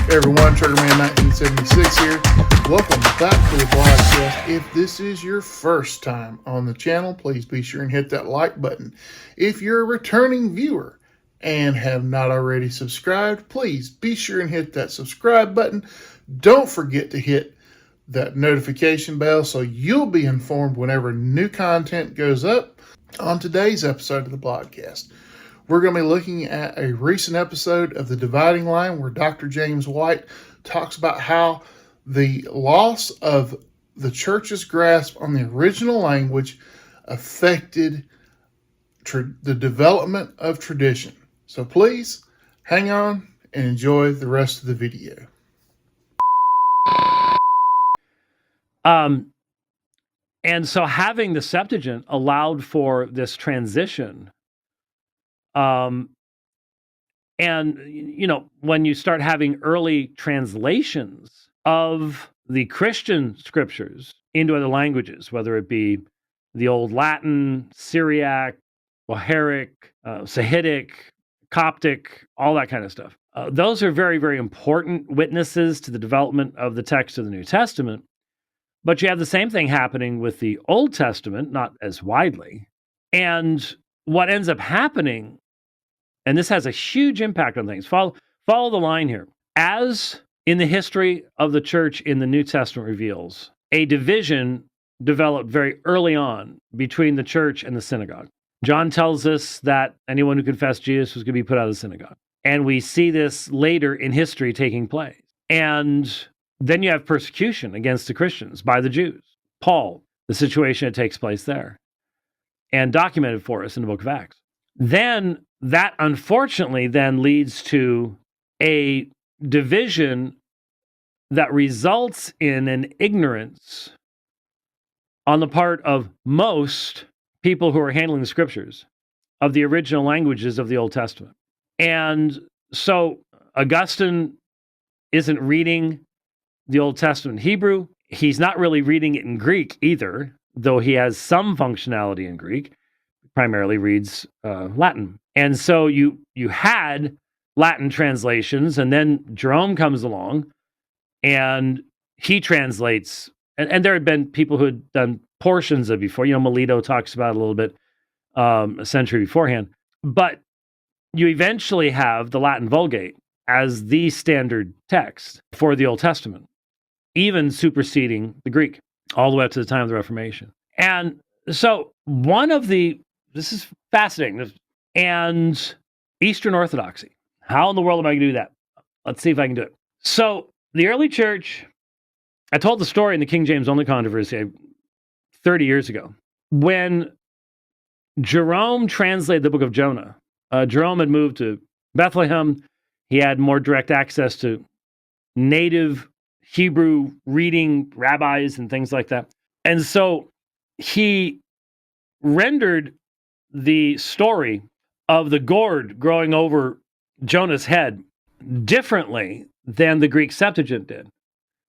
Hey everyone, Triggerman 1976 here. Welcome back to the BLOGCAST. If this is your first time on the channel, please be sure and hit that like button. If you're a returning viewer and have not already subscribed, please be sure and hit that subscribe button. Don't forget to hit that notification bell so you'll be informed whenever new content goes up. On today's episode of the BLOGCAST, we're going to be looking at a recent episode of The Dividing Line where Dr. James White talks about how the loss of the church's grasp on the original language affected the development of tradition. So please hang on and enjoy the rest of the video. And so having the Septuagint allowed for this transition. And, you know, when you start having early translations of the Christian scriptures into other languages, whether it be the Old Latin, Syriac, Bohairic, Sahidic, Coptic, all that kind of stuff. Those are very, very important witnesses to the development of the text of the New Testament. But you have the same thing happening with the Old Testament, not as widely. And what ends up happening, and this has a huge impact on things. Follow the line here. As in the history of the church in the New Testament reveals, a division developed very early on between the church and the synagogue. John tells us that anyone who confessed Jesus was going to be put out of the synagogue. And we see this later in history taking place. And then you have persecution against the Christians by the Jews. Paul, the situation that takes place there, and documented for us in the book of Acts. Then that unfortunately then leads to a division that results in an ignorance on the part of most people who are handling the scriptures of the original languages of the Old Testament. And so Augustine isn't reading the Old Testament in Hebrew. He's not really reading it in Greek either, though he has some functionality in Greek. Primarily reads Latin. And so you had Latin translations, and then Jerome comes along and he translates, and there had been people who had done portions of it before. You know, Melito talks about it a little bit a century beforehand. But you eventually have the Latin Vulgate as the standard text for the Old Testament, even superseding the Greek all the way up to the time of the Reformation. And so this is fascinating. And Eastern Orthodoxy. How in the world am I going to do that? Let's see if I can do it. So the early church, I told the story in the King James only controversy 30 years ago. When Jerome translated the book of Jonah, Jerome had moved to Bethlehem. He had more direct access to native Hebrew reading rabbis and things like that. And so he rendered the story of the gourd growing over Jonah's head differently than the Greek Septuagint did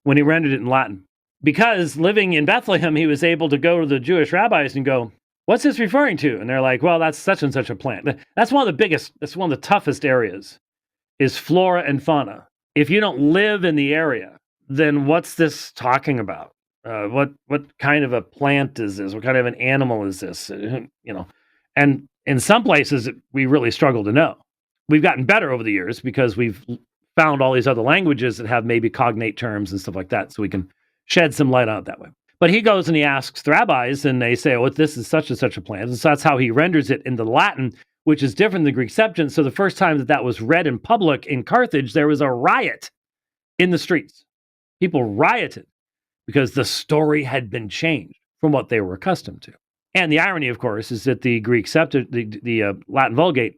when he rendered it in Latin. Because living in Bethlehem, he was able to go to the Jewish rabbis and go, what's this referring to? And they're like, well, that's such and such a plant. That's one of the toughest areas is flora and fauna. If you don't live in the area, then what's this talking about? What kind of a plant is this? What kind of an animal is this? You know, and in some places we really struggle to know. We've gotten better over the years because we've found all these other languages that have maybe cognate terms and stuff like that, so we can shed some light on it that way. But he goes and he asks the rabbis, and they say, "Oh, this is such and such a plant." And so that's how he renders it into Latin, which is different than the Greek Septuagint. So the first time that was read in public in Carthage, there was a riot in the streets. People rioted because the story had been changed from what they were accustomed to. And the irony, of course, is that the Greek Septuagint, the Latin Vulgate,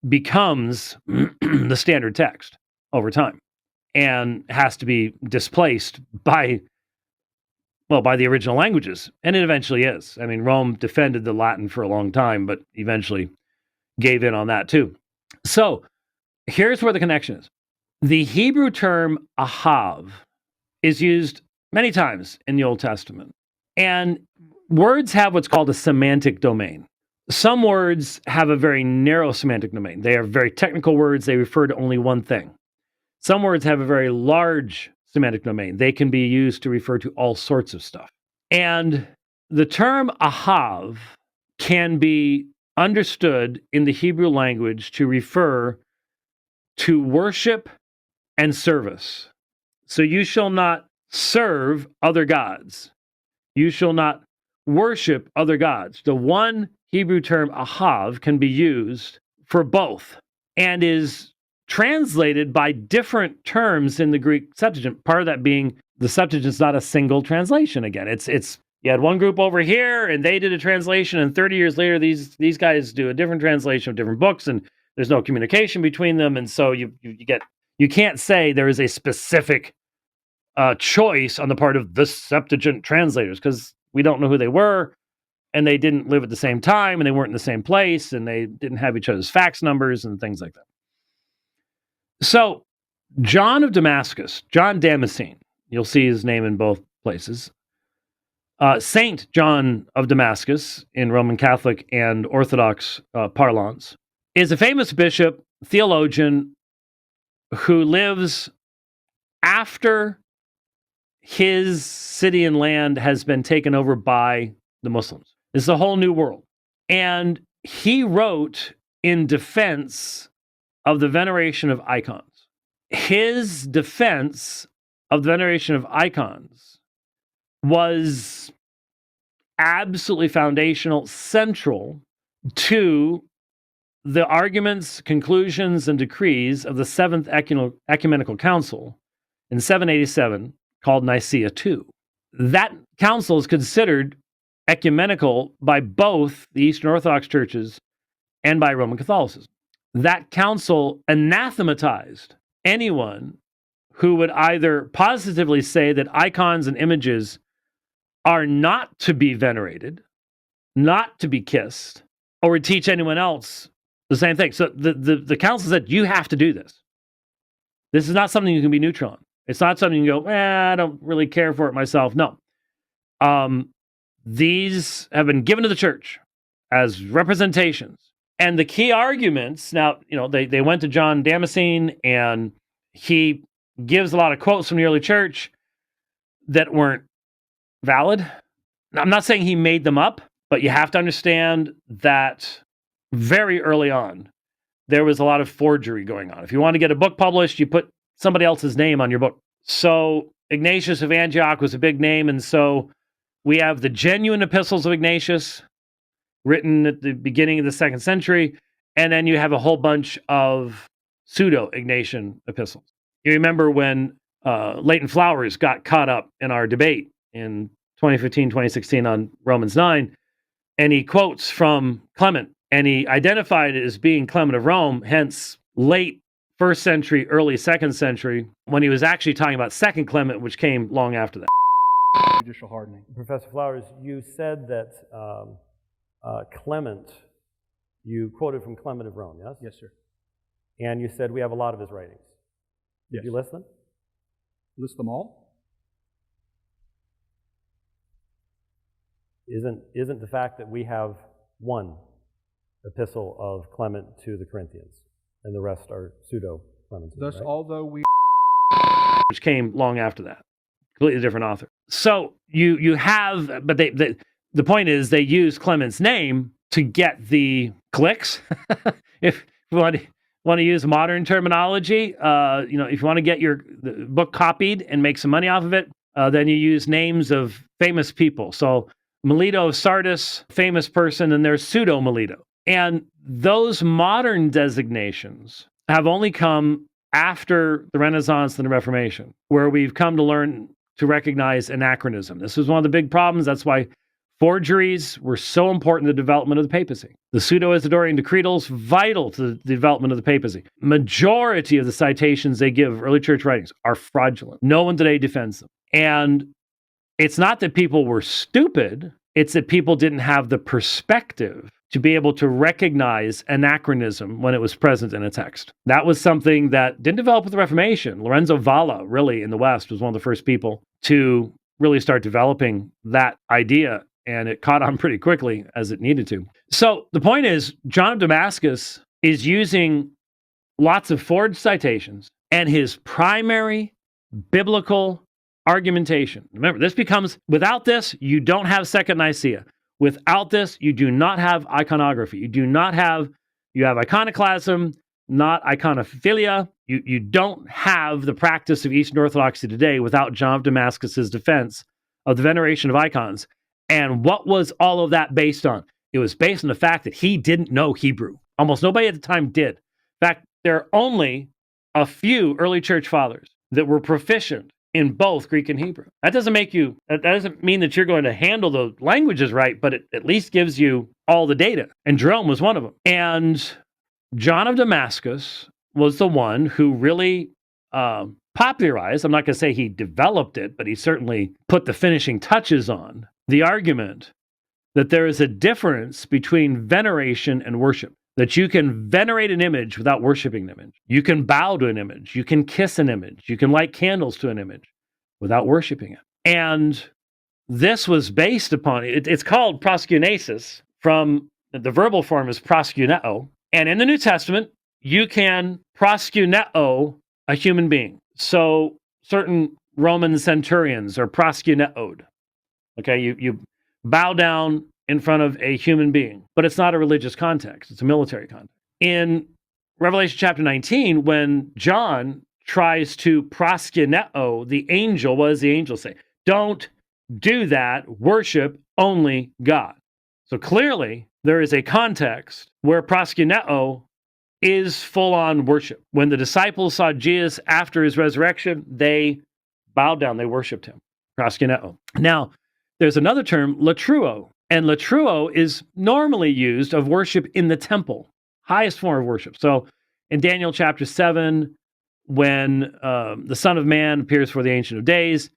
becomes the standard text over time and has to be displaced by the original languages. And it eventually is. I mean, Rome defended the Latin for a long time, but eventually gave in on that too. So here's where the connection is. The Hebrew term ahav is used many times in the Old Testament. And words have what's called a semantic domain. Some words have a very narrow semantic domain. They are very technical words. They refer to only one thing. Some words have a very large semantic domain. They can be used to refer to all sorts of stuff. And the term ahav can be understood in the Hebrew language to refer to worship and service. So you shall not serve other gods. You shall not worship other gods. The one Hebrew term ahav can be used for both and is translated by different terms in the Greek Septuagint. Part of that being the Septuagint is not a single translation. Again, it's you had one group over here and they did a translation, and 30 years later these guys do a different translation of different books, and there's no communication between them, and so you can't say there is a specific choice on the part of the Septuagint translators, because we don't know who they were, and they didn't live at the same time, and they weren't in the same place, and they didn't have each other's fax numbers and things like that. So John of Damascus, John Damascene, you'll see his name in both places. Saint John of Damascus in Roman Catholic and Orthodox parlance is a famous bishop, theologian, who lives after his city and land has been taken over by the Muslims. It's a whole new world. And he wrote in defense of the veneration of icons. His defense of the veneration of icons was absolutely foundational, central to the arguments, conclusions, and decrees of the Seventh Ecumenical Council in 787, called Nicaea II. That council is considered ecumenical by both the Eastern Orthodox churches and by Roman Catholicism. That council anathematized anyone who would either positively say that icons and images are not to be venerated, not to be kissed, or would teach anyone else the same thing. So the council said, you have to do this. This is not something you can be neutral on. It's not something you go, I don't really care for it myself. No. These have been given to the church as representations. And the key arguments, now, they went to John Damascene, and he gives a lot of quotes from the early church that weren't valid. I'm not saying he made them up, but you have to understand that very early on, there was a lot of forgery going on. If you want to get a book published, you put somebody else's name on your book. So Ignatius of Antioch was a big name, and so we have the genuine epistles of Ignatius, written at the beginning of the 2nd century, and then you have a whole bunch of pseudo-Ignatian epistles. You remember when Leighton Flowers got caught up in our debate in 2015, 2016 on Romans 9, and he quotes from Clement, and he identified it as being Clement of Rome, hence late 1st century, early 2nd century, when he was actually talking about 2nd Clement, which came long after that. Judicial hardening. Professor Flowers, you said that Clement, you quoted from Clement of Rome, yes? Yes, sir. And you said we have a lot of his writings. Yes. Did you list them? List them all? Isn't the fact that we have one epistle of Clement to the Corinthians and the rest are pseudo-Clementines, Thus, right? although we... Which came long after that. Completely different author. So you have, but the point is they use Clement's name to get the clicks. If you want to use modern terminology, if you want to get the book copied and make some money off of it, then you use names of famous people. So Melito of Sardis, famous person, and there's pseudo Melito. And those modern designations have only come after the Renaissance and the Reformation, where we've come to learn to recognize anachronism. This was one of the big problems. That's why forgeries were so important in the development of the papacy. The Pseudo-Isidorian decretals, vital to the development of the papacy. Majority of the citations they give of early church writings are fraudulent. No one today defends them. And it's not that people were stupid, it's that people didn't have the perspective to be able to recognize anachronism when it was present in a text. That was something that didn't develop with the Reformation. Lorenzo Valla, really, in the West, was one of the first people to really start developing that idea, and it caught on pretty quickly as it needed to. So the point is, John of Damascus is using lots of forged citations And his primary biblical argumentation, remember, this becomes, without this, you don't have Second Nicaea. Without this, you do not have iconography. You have iconoclasm, not iconophilia. You don't have the practice of Eastern Orthodoxy today without John of Damascus's defense of the veneration of icons. And what was all of that based on? It was based on the fact that he didn't know Hebrew. Almost nobody at the time did. In fact, there are only a few early church fathers that were proficient in both Greek and Hebrew. That doesn't mean that you're going to handle the languages right, but it at least gives you all the data. And Jerome was one of them. And John of Damascus was the one who really popularized, I'm not going to say he developed it, but he certainly put the finishing touches on the argument that there is a difference between veneration and worship. That you can venerate an image without worshiping an image. You can bow to an image. You can kiss an image. You can light candles to an image without worshiping it. And this was based upon, it's called proskunesis, from the verbal form is proskuneo. And in the New Testament, you can proskuneo a human being. So certain Roman centurions are proskuneoed. Okay, you bow down in front of a human being, but it's not a religious context, it's a military context. In Revelation chapter 19, when John tries to proskuneo the angel, what does the angel say? Don't do that, worship only God. So clearly, there is a context where proskuneo is full-on worship. When the disciples saw Jesus after his resurrection, they bowed down, they worshiped him, proskuneo. Now, there's another term, latruo. And latruo is normally used of worship in the temple, highest form of worship. So in Daniel chapter 7, when the Son of Man appears for the Ancient of Days,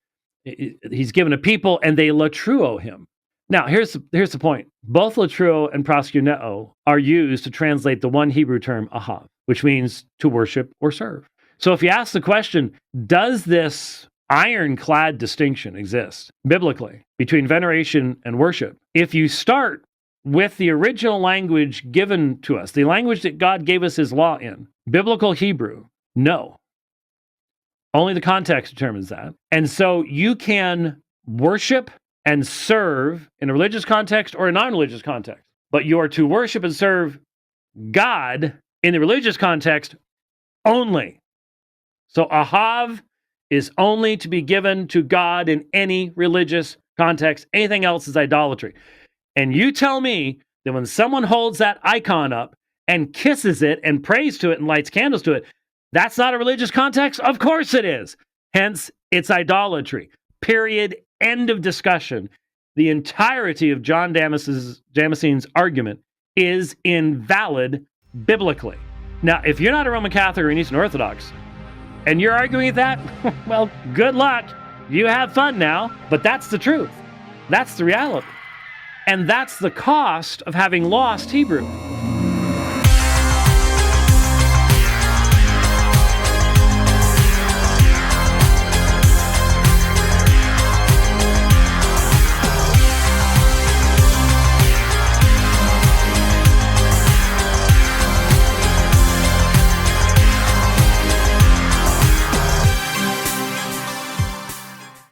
he's given a people and they latruo him. Now, here's the point. Both latruo and proskuneo are used to translate the one Hebrew term, ahav, which means to worship or serve. So if you ask the question, does this ironclad distinction exist biblically between veneration and worship? If you start with the original language given to us, the language that God gave us his law in, biblical Hebrew, no. Only the context determines that. And so you can worship and serve in a religious context or a non-religious context, but you are to worship and serve God in the religious context only. So ahav is only to be given to God in any religious context. Anything else is idolatry. And you tell me that when someone holds that icon up and kisses it and prays to it and lights candles to it, that's not a religious context? Of course it is. Hence, it's idolatry. Period. End of discussion. The entirety of John Damascene's argument is invalid biblically. Now, if you're not a Roman Catholic or an Eastern Orthodox, and you're arguing that, well, good luck. You have fun now, but that's the truth. That's the reality. And that's the cost of having lost Hebrew.